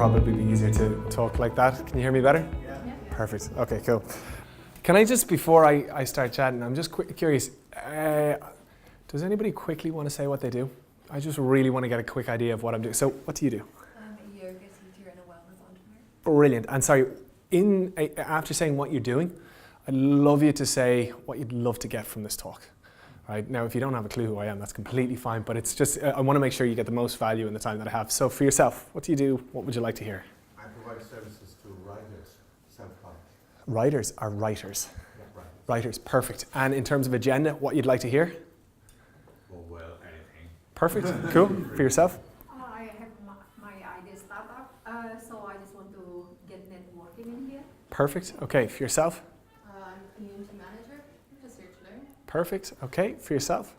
probably be easier to talk like that. Can you hear me better? Yeah. Perfect. Okay, cool. Can I just, before I start chatting, I'm just curious, does anybody quickly want to say what they do? I just really want to get a quick idea of what I'm doing. So what do you do? I'm a yoga teacher and a wellness entrepreneur. Brilliant. And sorry, after saying what you're doing, I'd love you to say what you'd love to get from this talk. Right? Now, if you don't have a clue who I am, that's completely fine, but it's just, I want to make sure you get the most value in the time that I have. So for yourself, what do you do? What would you like to hear? I provide services to writers, self-help. Writers are writers. Yeah, right. Writers, perfect. And in terms of agenda, what you'd like to hear? Well, anything. Perfect, cool. For yourself? I have my idea startup, so I just want to get networking in here. Perfect, okay. For yourself? I'm community manager, research learn. Perfect, okay. For yourself?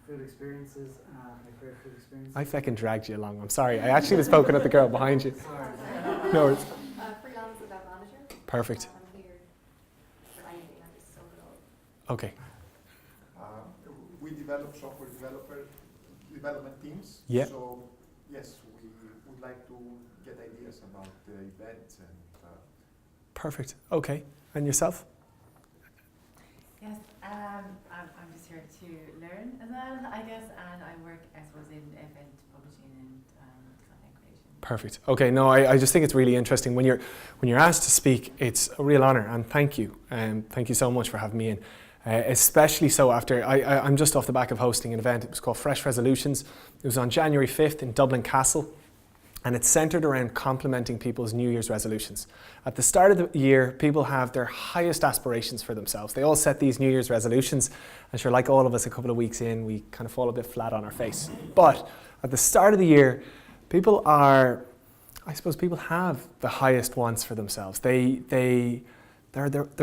Food experiences, my career food experiences. I fucking dragged you along, I'm sorry. I actually was poking at the girl behind you. Sorry. No worries. Freelance event manager. Perfect, I'm here for anything, I'm just so good. okay. We develop software development teams. Yeah. So yes, we would like to get ideas about the events and. Perfect, okay. And yourself? Yes, I'm just here to learn as well, I guess, and I work, I suppose, in event publishing and content creation. Perfect. Okay, no, I just think it's really interesting. When you're asked to speak, it's a real honour, and thank you. Thank you so much for having me in. Especially so after, I'm just off the back of hosting an event. It was called Fresh Resolutions. It was on January 5th in Dublin Castle, and it's centred around complementing people's New Year's resolutions. At the start of the year, people have their highest aspirations for themselves. They all set these New Year's resolutions, and sure, like all of us, a couple of weeks in, we kind of fall a bit flat on our face. But at the start of the year, people have the highest wants for themselves. They're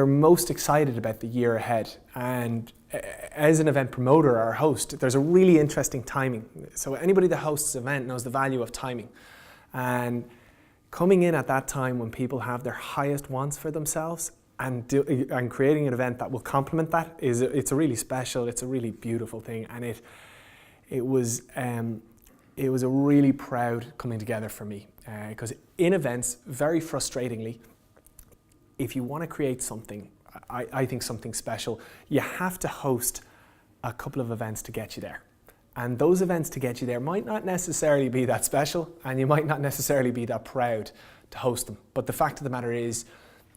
most excited about the year ahead. And as an event promoter or host, there's a really interesting timing. So anybody that hosts an event knows the value of timing. And coming in at that time when people have their highest wants for themselves and creating an event that will complement that it's a really special, it's a really beautiful thing, and it was a really proud coming together for me, because in events, very frustratingly, if you want to create something, I think something special, you have to host a couple of events to get you there. And those events to get you there might not necessarily be that special, and you might not necessarily be that proud to host them. But the fact of the matter is,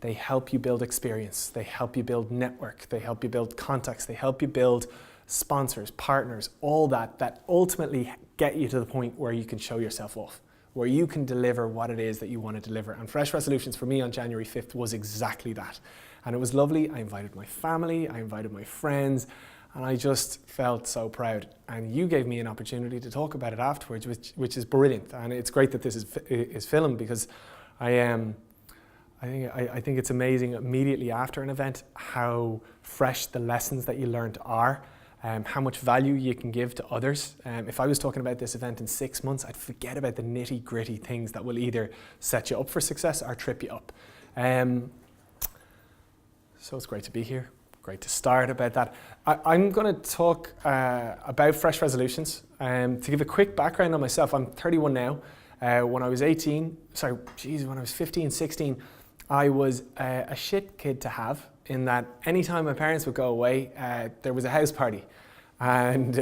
they help you build experience, they help you build network, they help you build contacts, they help you build sponsors, partners, all that ultimately get you to the point where you can show yourself off, where you can deliver what it is that you want to deliver. And Fresh Resolutions for me on January 5th was exactly that. And it was lovely. I invited my family, I invited my friends, and I just felt so proud. And you gave me an opportunity to talk about it afterwards, which is brilliant. And it's great that this is filmed, because I think it's amazing immediately after an event how fresh the lessons that you learned are, how much value you can give to others. If I was talking about this event in 6 months, I'd forget about the nitty gritty things that will either set you up for success or trip you up. So it's great to be here. Great to start about that. I'm going to talk about Fresh Resolutions. To give a quick background on myself, I'm 31 now. When I was 15, 16, I was a shit kid to have, in that anytime my parents would go away, there was a house party. And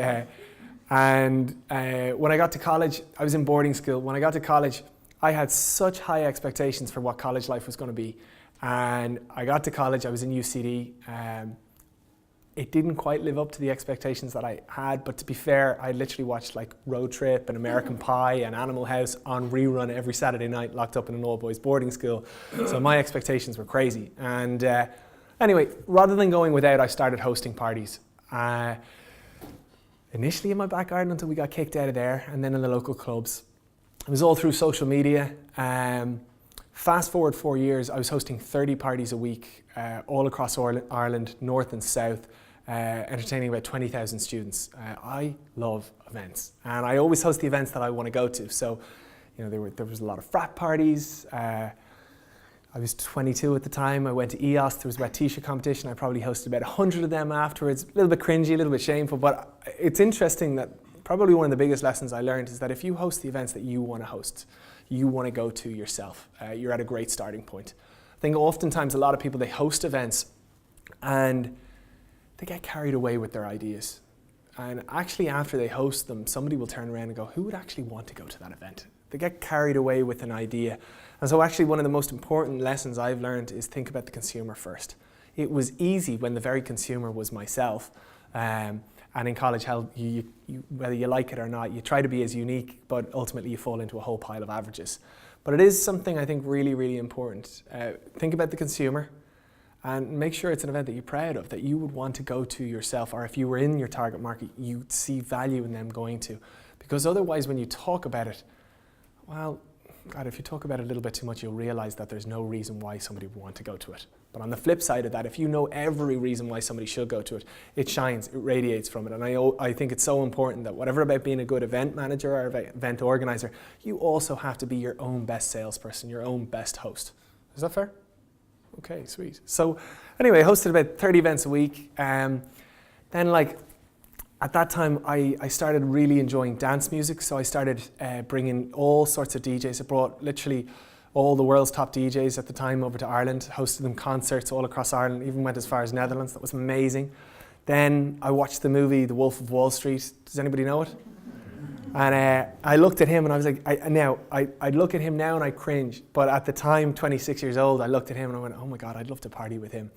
when I got to college, I was in boarding school. When I got to college, I had such high expectations for what college life was going to be. And I got to college, I was in UCD. It didn't quite live up to the expectations that I had, but to be fair, I literally watched like Road Trip and American Pie and Animal House on rerun every Saturday night, locked up in an all-boys boarding school. So my expectations were crazy. And anyway, rather than going without, I started hosting parties. Initially in my back garden until we got kicked out of there, and then in the local clubs. It was all through social media. Fast forward 4 years, I was hosting 30 parties a week, all across Ireland, north and south, entertaining about 20,000 students. I love events, and I always host the events that I want to go to. So, you know, there was a lot of frat parties. I was 22 at the time. I went to EOS. There was a wet t-shirt competition. I probably hosted about 100 of them afterwards. A little bit cringy, a little bit shameful, but it's interesting that probably one of the biggest lessons I learned is that if you host the events that you want to host, you want to go to yourself. You're at a great starting point. I think oftentimes a lot of people, they host events and they get carried away with their ideas. And actually after they host them, somebody will turn around and go, who would actually want to go to that event? They get carried away with an idea. And so actually one of the most important lessons I've learned is think about the consumer first. It was easy when the very consumer was myself. And in college, whether you like it or not, you try to be as unique, but ultimately you fall into a whole pile of averages. But it is something I think really, really important. Think about the consumer and make sure it's an event that you're proud of, that you would want to go to yourself, or if you were in your target market, you see value in them going to. Because otherwise when you talk about it, well, God, if you talk about it a little bit too much, you'll realize that there's no reason why somebody would want to go to it. But on the flip side of that, if you know every reason why somebody should go to it, it shines, it radiates from it. And I think it's so important that whatever about being a good event manager or event organizer, you also have to be your own best salesperson, your own best host. Is that fair? Okay, sweet. So anyway, I hosted about 30 events a week. Then at that time, I started really enjoying dance music, so I started bringing all sorts of DJs. I brought literally all the world's top DJs at the time over to Ireland, hosted them concerts all across Ireland, even went as far as Netherlands. That was amazing. Then I watched the movie The Wolf of Wall Street. Does anybody know it? And I looked at him and I was like, I'd look at him now and I cringe. But at the time, 26 years old, I looked at him and I went, oh my God, I'd love to party with him.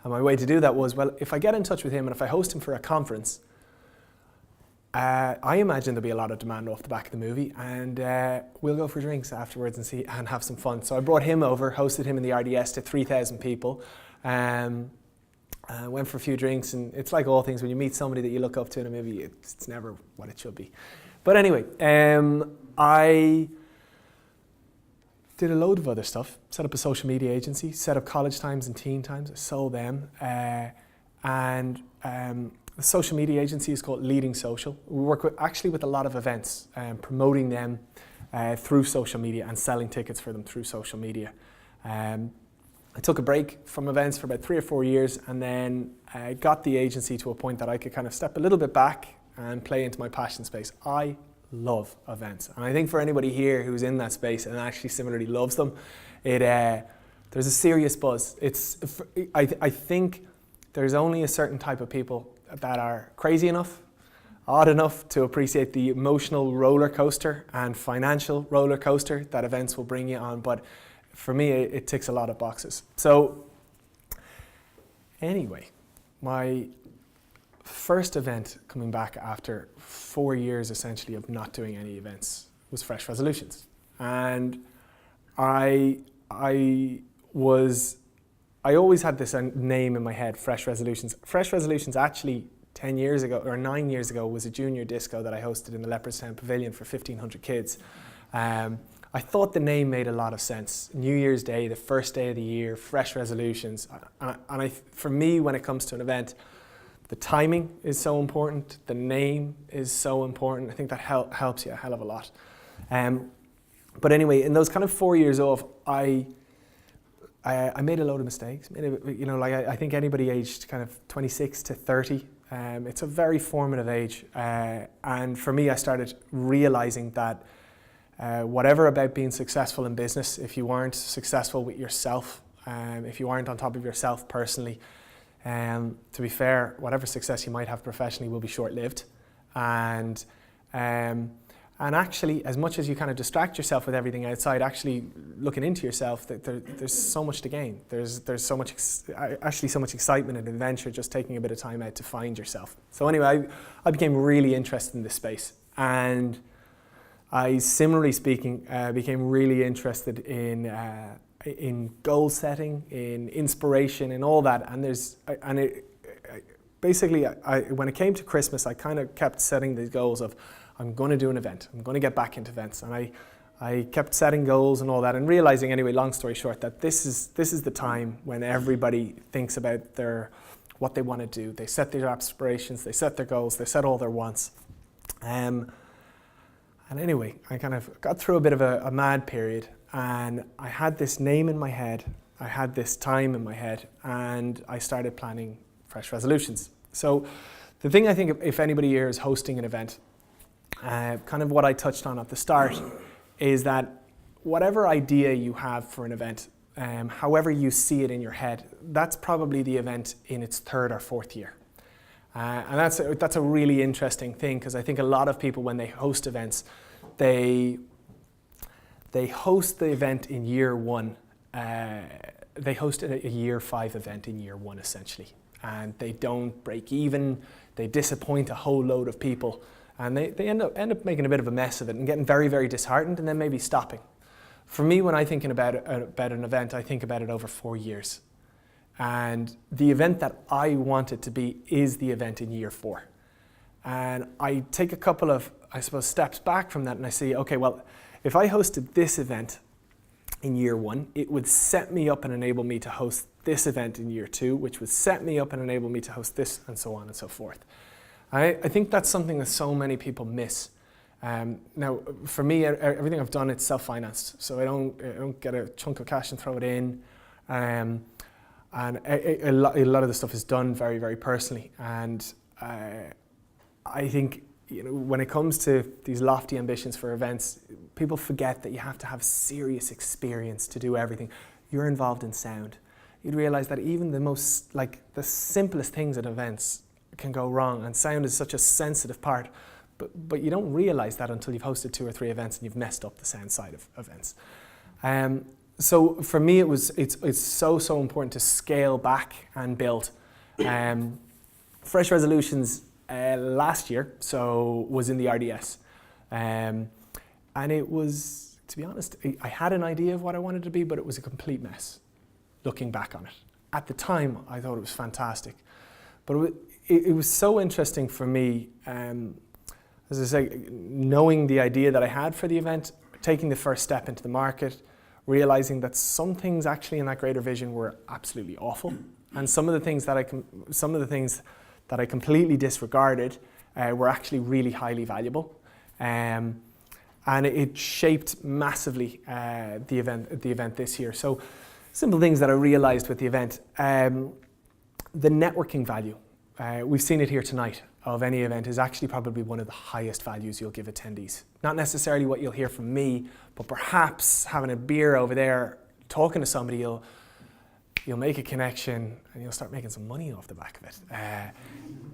And my way to do that was, well, if I get in touch with him and if I host him for a conference, I imagine there'll be a lot of demand off the back of the movie, and we'll go for drinks afterwards and have some fun. So I brought him over, hosted him in the RDS to 3,000 people, went for a few drinks, and it's like all things, when you meet somebody that you look up to in a movie, it's never what it should be. But anyway, I did a load of other stuff, set up a social media agency, set up college times and teen times, I sold them, the social media agency is called Leading Social. We work with a lot of events, promoting them through social media and selling tickets for them through social media. I took a break from events for about 3 or 4 years, and then I got the agency to a point that I could kind of step a little bit back and play into my passion space. I love events, and I think for anybody here who's in that space and actually similarly loves them, there's a serious buzz. I think there's only a certain type of people that are crazy enough, odd enough to appreciate the emotional roller coaster and financial roller coaster that events will bring you on. But for me, it ticks a lot of boxes. So anyway, my first event coming back after 4 years essentially of not doing any events was Fresh Resolutions. And I always had this name in my head, Fresh Resolutions. Fresh Resolutions actually 10 years ago, or 9 years ago, was a junior disco that I hosted in the Leopardstown Pavilion for 1,500 kids. I thought the name made a lot of sense. New Year's Day, the first day of the year, Fresh Resolutions. For me, when it comes to an event, the timing is so important, the name is so important. I think that helps you a hell of a lot. But anyway, in those kind of 4 years off, I made a load of mistakes. I think anybody aged kind of 26 to 30, it's a very formative age. And for me, I started realizing that whatever about being successful in business, if you weren't successful with yourself, if you aren't on top of yourself personally, to be fair, whatever success you might have professionally will be short-lived. And actually, as much as you kind of distract yourself with everything outside, actually looking into yourself, there's so much to gain. There's so much excitement and adventure just taking a bit of time out to find yourself. So anyway, I became really interested in this space, and I, similarly speaking, became really interested in goal setting, in inspiration, and all that. And basically, when it came to Christmas, I kind of kept setting these goals of, I'm going to do an event. I'm going to get back into events. And I kept setting goals and all that, and realizing anyway, long story short, that this is the time when everybody thinks about what they want to do. They set their aspirations, they set their goals, they set all their wants. And anyway, I kind of got through a bit of a mad period, and I had this name in my head, I had this time in my head, and I started planning Fresh Resolutions. So the thing I think, if anybody here is hosting an event, kind of what I touched on at the start, is that whatever idea you have for an event, however you see it in your head, that's probably the event in its third or fourth year. And that's a really interesting thing, because I think a lot of people, when they host events, they host the event in year one. They host a year 5 event in year 1, essentially. And they don't break even, they disappoint a whole load of people, and they end up making a bit of a mess of it and getting very, very disheartened, and then maybe stopping. For me, when I'm thinking about an event, I think about it over 4 years. And the event that I want it to be is the event in year 4. And I take a couple of, I suppose, steps back from that, and I say, okay, well, if I hosted this event in year 1, it would set me up and enable me to host this event in year 2, which would set me up and enable me to host this, and so on and so forth. I think that's something that so many people miss. Now, for me, everything I've done, it's self-financed, so I don't get a chunk of cash and throw it in. And a lot of the stuff is done very, very personally. And I think, when it comes to these lofty ambitions for events, people forget that you have to have serious experience to do everything. You're involved in sound. You'd realize that even the simplest things at events can go wrong, and sound is such a sensitive part, but you don't realize that until you've hosted 2 or 3 events and you've messed up the sound side of events. So for me, it's so important to scale back and build. Fresh resolutions last year, was in the RDS, and it was, to be honest, I had an idea of what I wanted to be, but it was a complete mess, looking back on it. At the time, I thought it was fantastic, but it was so interesting for me, as I say, knowing the idea that I had for the event, taking the first step into the market, realizing that some things actually in that greater vision were absolutely awful, and some of the things that I completely disregarded were actually really highly valuable, and it shaped massively the event this year. So, simple things that I realized with the event: the networking value. We've seen it here tonight of any event is actually probably one of the highest values you'll give attendees. Not necessarily what you'll hear from me, but perhaps having a beer over there, talking to somebody, you'll make a connection and you'll start making some money off the back of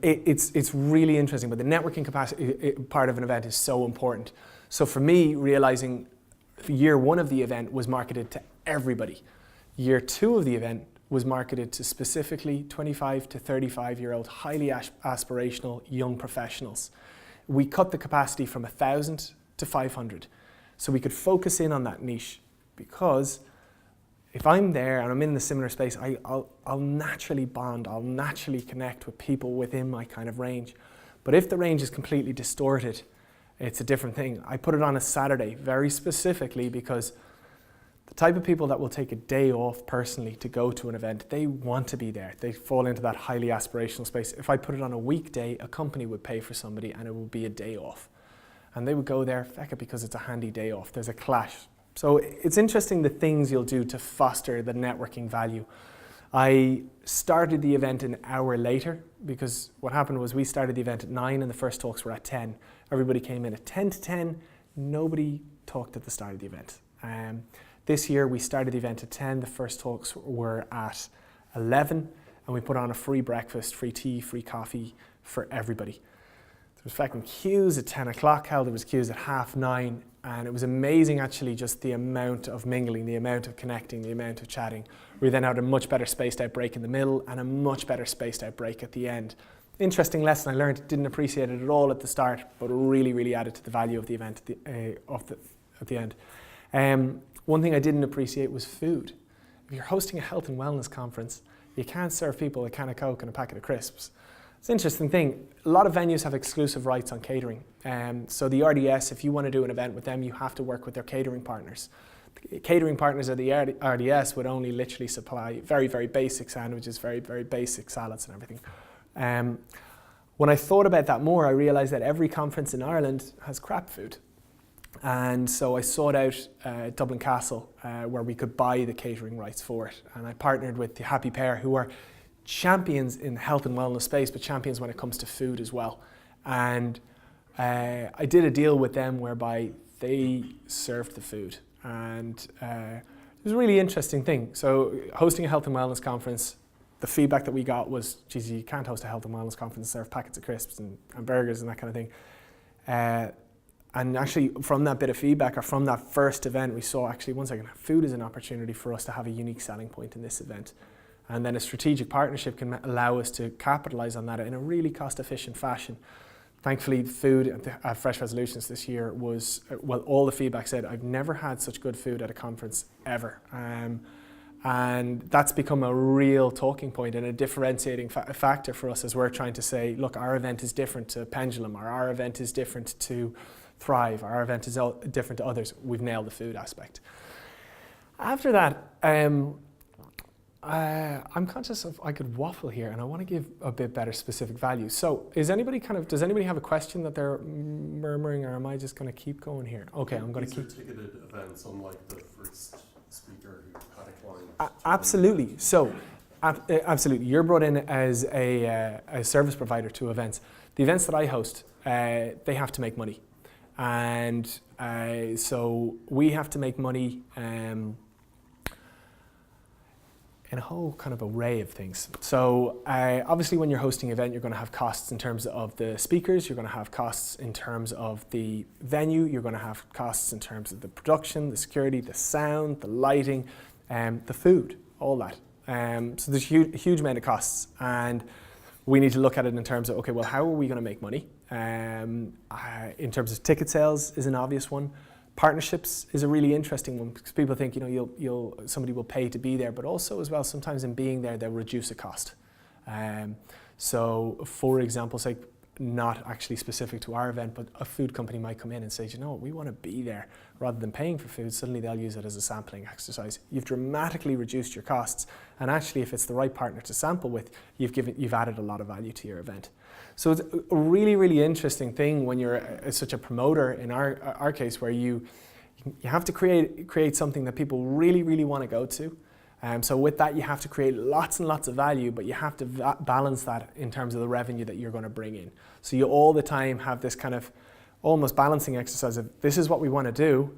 it. It's really interesting, but the networking capacity part of an event is so important. So for me, realizing year 1 of the event was marketed to everybody. Year 2 of the event was marketed to specifically 25 to 35-year-old, highly aspirational young professionals. We cut the capacity from 1,000 to 500, so we could focus in on that niche, because if I'm there and I'm in the similar space, I'll naturally bond, I'll naturally connect with people within my kind of range. But if the range is completely distorted, it's a different thing. I put it on a Saturday very specifically because the type of people that will take a day off personally to go to an event, they want to be there. They fall into that highly aspirational space. If I put it on a weekday, a company would pay for somebody and it would be a day off. And they would go there, feck it, because it's a handy day off. There's a clash. So it's interesting the things you'll do to foster the networking value. I started the event an hour later, because what happened was we started the event at 9 and the first talks were at 10. Everybody came in at 10 to 10. Nobody talked at the start of the event. This year we started the event at 10, the first talks were at 11, and we put on a free breakfast, free tea, free coffee for everybody. There was fucking queues at 10 o'clock, there was queues at 9:30, and it was amazing actually, just the amount of mingling, the amount of connecting, the amount of chatting. We then had a much better spaced out break in the middle and a much better spaced out break at the end. Interesting lesson I learned, didn't appreciate it at all at the start, but really, really added to the value of the event at the end. One thing I didn't appreciate was food. If you're hosting a health and wellness conference, you can't serve people a can of Coke and a packet of crisps. It's an interesting thing. A lot of venues have exclusive rights on catering. So the RDS, if you want to do an event with them, you have to work with their catering partners. The catering partners of the RDS would only literally supply very, very basic sandwiches, very, very basic salads and everything. When I thought about that more, I realized that every conference in Ireland has crap food. And so I sought out Dublin Castle, where we could buy the catering rights for it. And I partnered with the Happy Pair, who are champions in the health and wellness space, but champions when it comes to food as well. And I did a deal with them whereby they served the food. and it was a really interesting thing. So hosting a health and wellness conference, the feedback that we got was, geez, you can't host a health and wellness conference and serve packets of crisps and burgers and that kind of thing. And actually from that bit of feedback, or from that first event, we saw actually, one second, food is an opportunity for us to have a unique selling point in this event. And then a strategic partnership can allow us to capitalize on that in a really cost efficient fashion. Thankfully, food at Fresh Resolutions this year was, well, all the feedback said, I've never had such good food at a conference ever. And that's become a real talking point and a differentiating factor for us as we're trying to say, look, our event is different to Pendulum, or our event is different to Thrive, or our event is different to others. We've nailed the food aspect. After that, I'm conscious of I could waffle here, and I want to give a bit better specific value. So does anybody have a question that they're murmuring, or am I just going to keep going here? Okay, I'm going to keep. These are ticketed events, unlike the first speaker who had a client. Absolutely. So, absolutely. You're brought in as a service provider to events. The events that I host, they have to make money. And so we have to make money in a whole kind of array of things. So obviously when you're hosting an event, you're going to have costs in terms of the speakers, you're going to have costs in terms of the venue, you're going to have costs in terms of the production, the security, the sound, the lighting, the food, all that. So there's a huge amount of costs, and we need to look at it in terms of, okay, well, how are we going to make money? In terms of ticket sales is an obvious one. Partnerships is a really interesting one, because people think, somebody will pay to be there, but also as well, sometimes in being there, they'll reduce a cost. So for example, say, not actually specific to our event, but a food company might come in and say, we want to be there. Rather than paying for food, suddenly they'll use it as a sampling exercise. You've dramatically reduced your costs, and actually if it's the right partner to sample with, you've added a lot of value to your event. So it's a really, really interesting thing when you're such a promoter, in our case, where you have to create something that people really, really want to go to. So with that, you have to create lots and lots of value, but you have to balance that in terms of the revenue that you're going to bring in. So you all the time have this kind of almost balancing exercise of, this is what we want to do,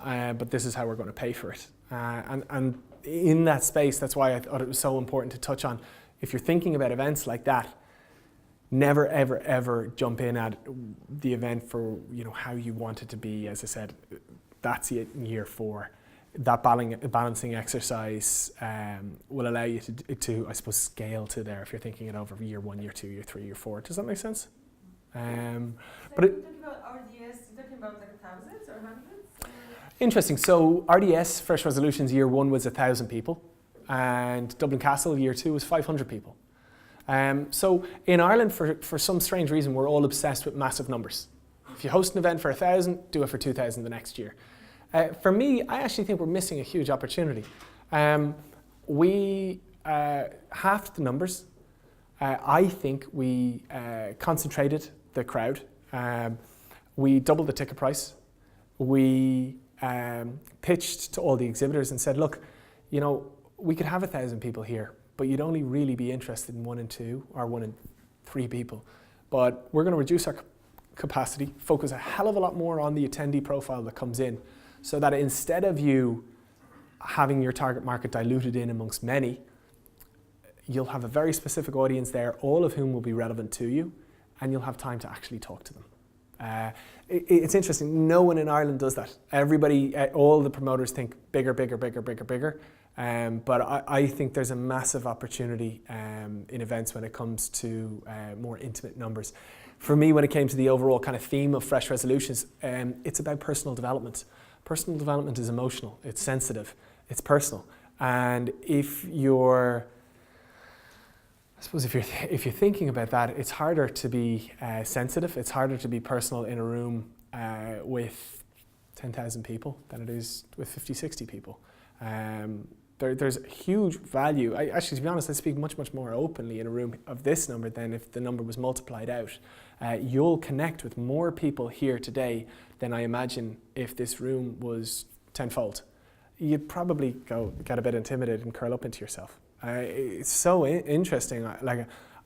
but this is how we're going to pay for it. And in that space, that's why I thought it was so important to touch on, if you're thinking about events like that, never, ever, ever jump in at the event for how you want it to be. As I said, that's it in year 4. That balancing exercise will allow you to, I suppose, scale to there if you're thinking it over year 1, year 2, year 3, year 4. Does that make sense? So but you're talking about RDS, you're talking about like thousands or hundreds? Interesting. So RDS, Fresh Resolutions, year 1 was 1,000 people, and Dublin Castle, year 2 was 500 people. So in Ireland, for some strange reason, we're all obsessed with massive numbers. If you host an event for 1,000, do it for 2,000 the next year. For me, I actually think we're missing a huge opportunity. We halved the numbers. I think we concentrated the crowd. We doubled the ticket price. We pitched to all the exhibitors and said, look, we could have 1,000 people here, but you'd only really be interested in 1 and 2 or 1 and 3 people. But we're going to reduce our capacity, focus a hell of a lot more on the attendee profile that comes in, so that instead of you having your target market diluted in amongst many, you'll have a very specific audience there, all of whom will be relevant to you, and you'll have time to actually talk to them. It's interesting, no one in Ireland does that. Everybody, all the promoters think bigger, bigger, bigger, bigger, bigger. But I think there's a massive opportunity in events when it comes to more intimate numbers. For me, when it came to the overall kind of theme of Fresh Resolutions, it's about personal development. Personal development is emotional, it's sensitive, it's personal. And if you're thinking about that, it's harder to be sensitive, it's harder to be personal in a room with 10,000 people than it is with 50, 60 people. There's huge value. Actually, to be honest, I speak much, much more openly in a room of this number than if the number was multiplied out. You'll connect with more people here today than I imagine if this room was tenfold. You'd probably get a bit intimidated and curl up into yourself. It's so interesting.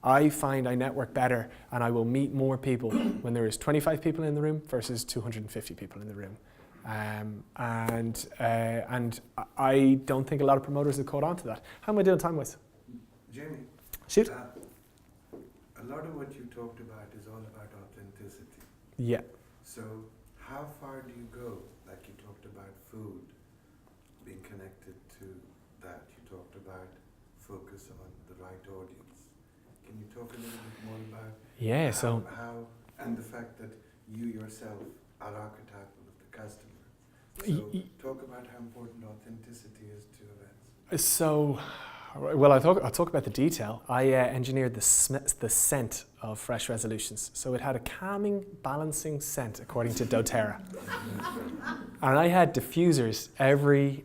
I find I network better and I will meet more people when there is 25 people in the room versus 250 people in the room. And I don't think a lot of promoters have caught on to that. How am I doing time-wise? Jamie, Shoot. a lot of what you talked about is all about authenticity. Yeah. So how far do you go? Like you talked about food, being connected to that. You talked about focus on the right audience. Can you talk a little bit more about Yeah, so how and the fact that you yourself are archetypal of the customer. Y- So talk about how important authenticity is to events. So, well, I'll talk about the detail. I engineered the scent of Fresh Resolutions. So it had a calming, balancing scent, according to doTERRA. And I had diffusers every...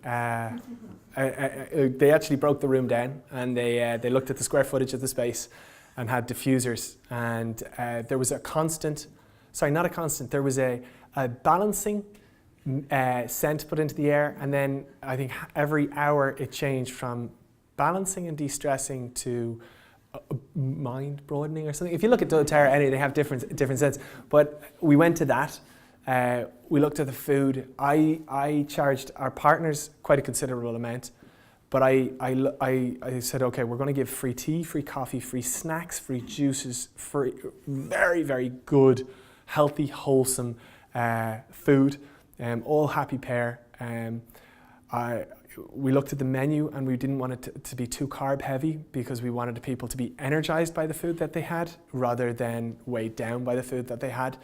they actually broke the room down, and they looked at the square footage of the space and had diffusers. And there was a constant... Sorry, not a constant. There was a balancing scent put into the air, and then I think every hour it changed from balancing and de-stressing to mind broadening or something. If you look at doTERRA, anyway, they have different scents. But we went to that. We looked at the food. I charged our partners quite a considerable amount, but I said, okay, we're going to give free tea, free coffee, free snacks, free juices, free very, very good, healthy, wholesome food. All happy pair. We looked at the menu, and we didn't want it to be too carb heavy, because we wanted people to be energized by the food that they had rather than weighed down by the food that they had.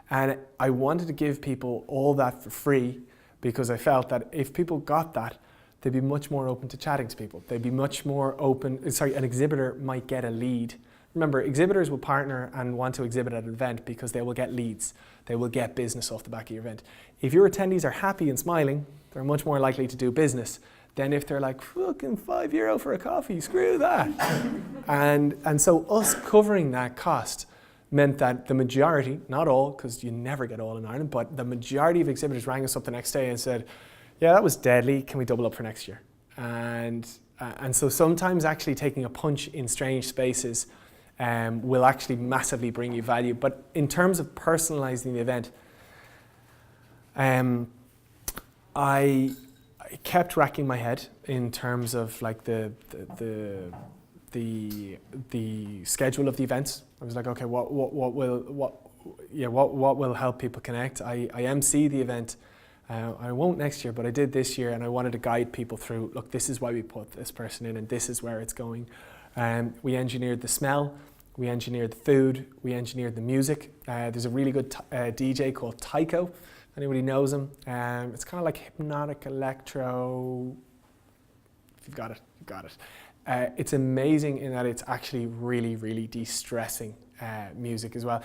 And I wanted to give people all that for free, because I felt that if people got that, they'd be much more open to chatting to people. They'd be much more open. Sorry, an exhibitor might get a lead. Remember, exhibitors will partner and want to exhibit at an event because they will get leads. They will get business off the back of your event. If your attendees are happy and smiling, they're much more likely to do business than if they're like, fucking €5 for a coffee, screw that. and so us covering that cost meant that the majority, not all, because you never get all in Ireland, but the majority of exhibitors rang us up the next day and said, yeah, that was deadly, can we double up for next year? And so sometimes actually taking a punch in strange spaces will actually massively bring you value. But in terms of personalizing the event, I kept racking my head in terms of like the schedule of the events. I was like, okay, what will help people connect? I MC the event. I won't next year, but I did this year, and I wanted to guide people through, look, this is why we put this person in, and this is where it's going. We engineered the smell, we engineered the food, we engineered the music. There's a really good DJ called Tycho, if anybody knows him. It's kind of like hypnotic electro. If you've got it, you've got it. It's amazing in that it's actually really, really de-stressing music as well.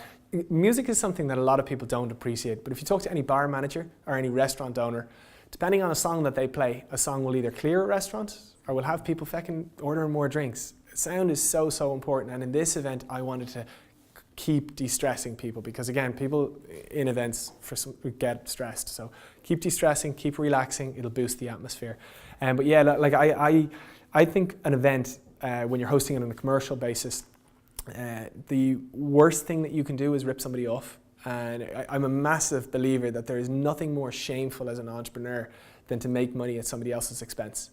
Music is something that a lot of people don't appreciate, but if you talk to any bar manager or any restaurant owner, depending on a song that they play, a song will either clear a restaurant or will have people fucking ordering more drinks. Sound is so, so important, and in this event I wanted to keep de-stressing people, because again, people in events get stressed, so keep de-stressing, keep relaxing, it'll boost the atmosphere. But yeah, like I think an event, when you're hosting it on a commercial basis, the worst thing that you can do is rip somebody off. And I'm a massive believer that there is nothing more shameful as an entrepreneur than to make money at somebody else's expense.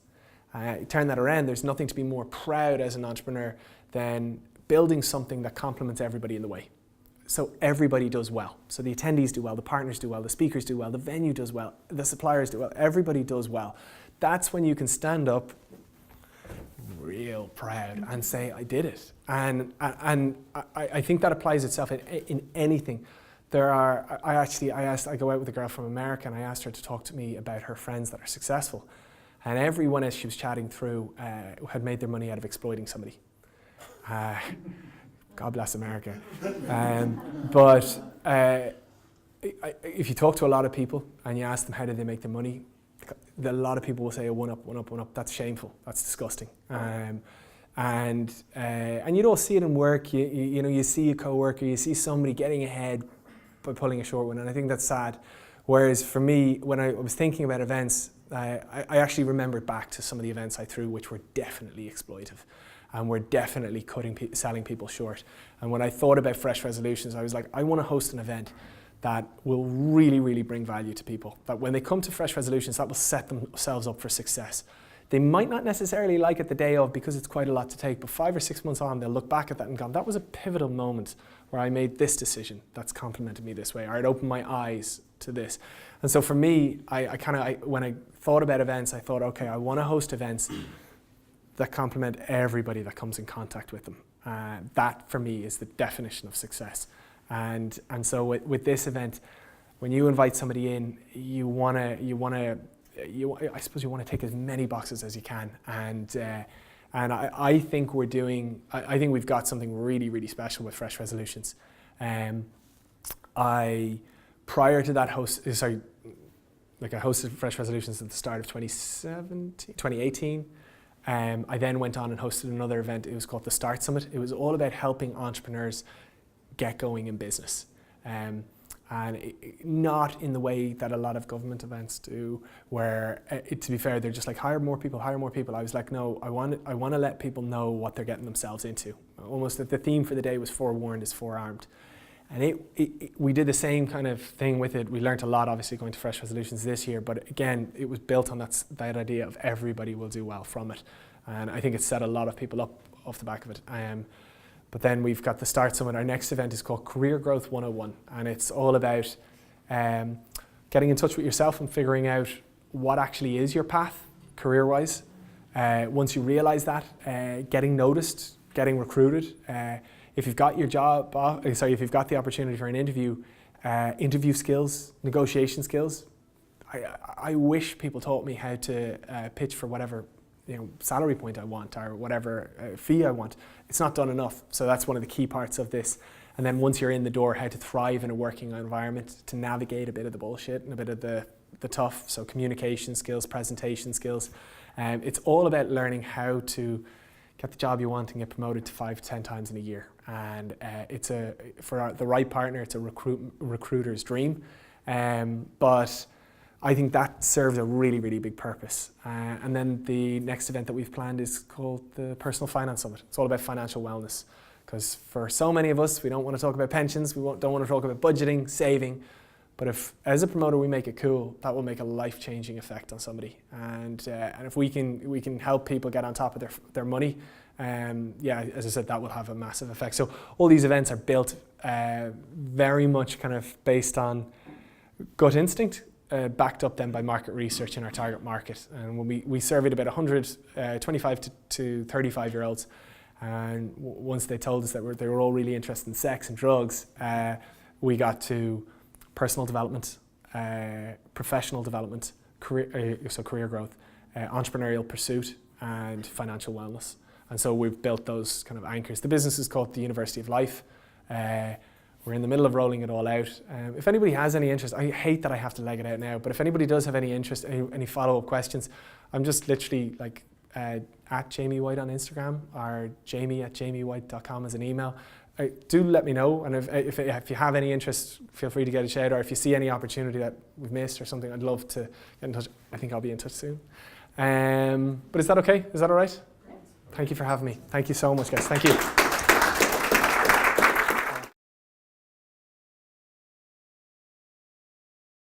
Turn that around, there's nothing to be more proud as an entrepreneur than building something that complements everybody in the way. So everybody does well. So the attendees do well, the partners do well, the speakers do well, the venue does well, the suppliers do well, everybody does well. That's when you can stand up real proud and say, I did it. And I think that applies itself in anything. I go out with a girl from America, and I asked her to talk to me about her friends that are successful. And everyone as she was chatting through had made their money out of exploiting somebody. God bless America. But if you talk to a lot of people and you ask them how did they make their money, a lot of people will say, one up, one up, one up. That's shameful. That's disgusting. And you don't see it in work. You know, you see a coworker, you see somebody getting ahead by pulling a short one, and I think that's sad. Whereas for me, when I was thinking about events, I actually remembered back to some of the events I threw, which were definitely exploitive, and were definitely selling people short. And when I thought about Fresh Resolutions, I was like, I want to host an event that will really, really bring value to people. That when they come to Fresh Resolutions, that will set themselves up for success. They might not necessarily like it the day of because it's quite a lot to take, but 5 or 6 months on, they'll look back at that and go, that was a pivotal moment where I made this decision that's complemented me this way, or it opened my eyes to this. And so for me, when I thought about events, I thought, okay, I want to host events that complement everybody that comes in contact with them. That for me is the definition of success. And so with this event, when you invite somebody in, I suppose you want to tick as many boxes as you can. And I think I think we've got something really, really special with Fresh Resolutions. Prior to that I hosted Fresh Resolutions at the start of 2018. I then went on and hosted another event. It was called the Start Summit. It was all about helping entrepreneurs get going in business. Not in the way that a lot of government events do, where, to be fair, they're just like, hire more people. I was like, no, I want to let people know what they're getting themselves into. Almost the theme for the day was forewarned is forearmed. And we did the same kind of thing with it. We learned a lot, obviously, going to Fresh Resolutions this year, but again, it was built on that idea of everybody will do well from it. And I think it set a lot of people up off the back of it. But then we've got the Start Summit. Our next event is called Career Growth 101, and it's all about getting in touch with yourself and figuring out what actually is your path career-wise. Once you realize that, getting noticed, getting recruited. If you've got your job, if you've got the opportunity for an interview, interview skills, negotiation skills. I wish people taught me how to pitch for whatever salary point I want or whatever fee I want. It's not done enough. So that's one of the key parts of this. And then once you're in the door, how to thrive in a working environment, to navigate a bit of the bullshit and a bit of the tough. So communication skills, presentation skills. It's all about learning how to get the job you want and get promoted to 5 to 10 times in a year. And for the right partner, it's a recruiter's dream. But I think that serves a really, really big purpose. And then the next event that we've planned is called the Personal Finance Summit. It's all about financial wellness. Because for so many of us, we don't want to talk about pensions, we don't want to talk about budgeting, saving. But if, as a promoter, we make it cool, that will make a life-changing effect on somebody. And if we can help people get on top of their money, as I said, that will have a massive effect. So all these events are built very much kind of based on gut instinct, backed up then by market research in our target market. And when we surveyed about 100 25 to 35-year-olds, and once they told us that they were all really interested in sex and drugs, we got to personal development, professional development, career growth, entrepreneurial pursuit, and financial wellness. And so we've built those kind of anchors. The business is called the University of Life. We're in the middle of rolling it all out. If anybody has any interest, I hate that I have to leg it out now, but if anybody does have any interest, any follow-up questions, I'm just literally like at Jamie White on Instagram or jamie@jamiewhite.com as an email. Do let me know, and if you have any interest, feel free to get a shout, or if you see any opportunity that we've missed or something, I'd love to get in touch. I think I'll be in touch soon. But is that okay? Is that all right? Thank you for having me. Thank you so much, guys. Thank you.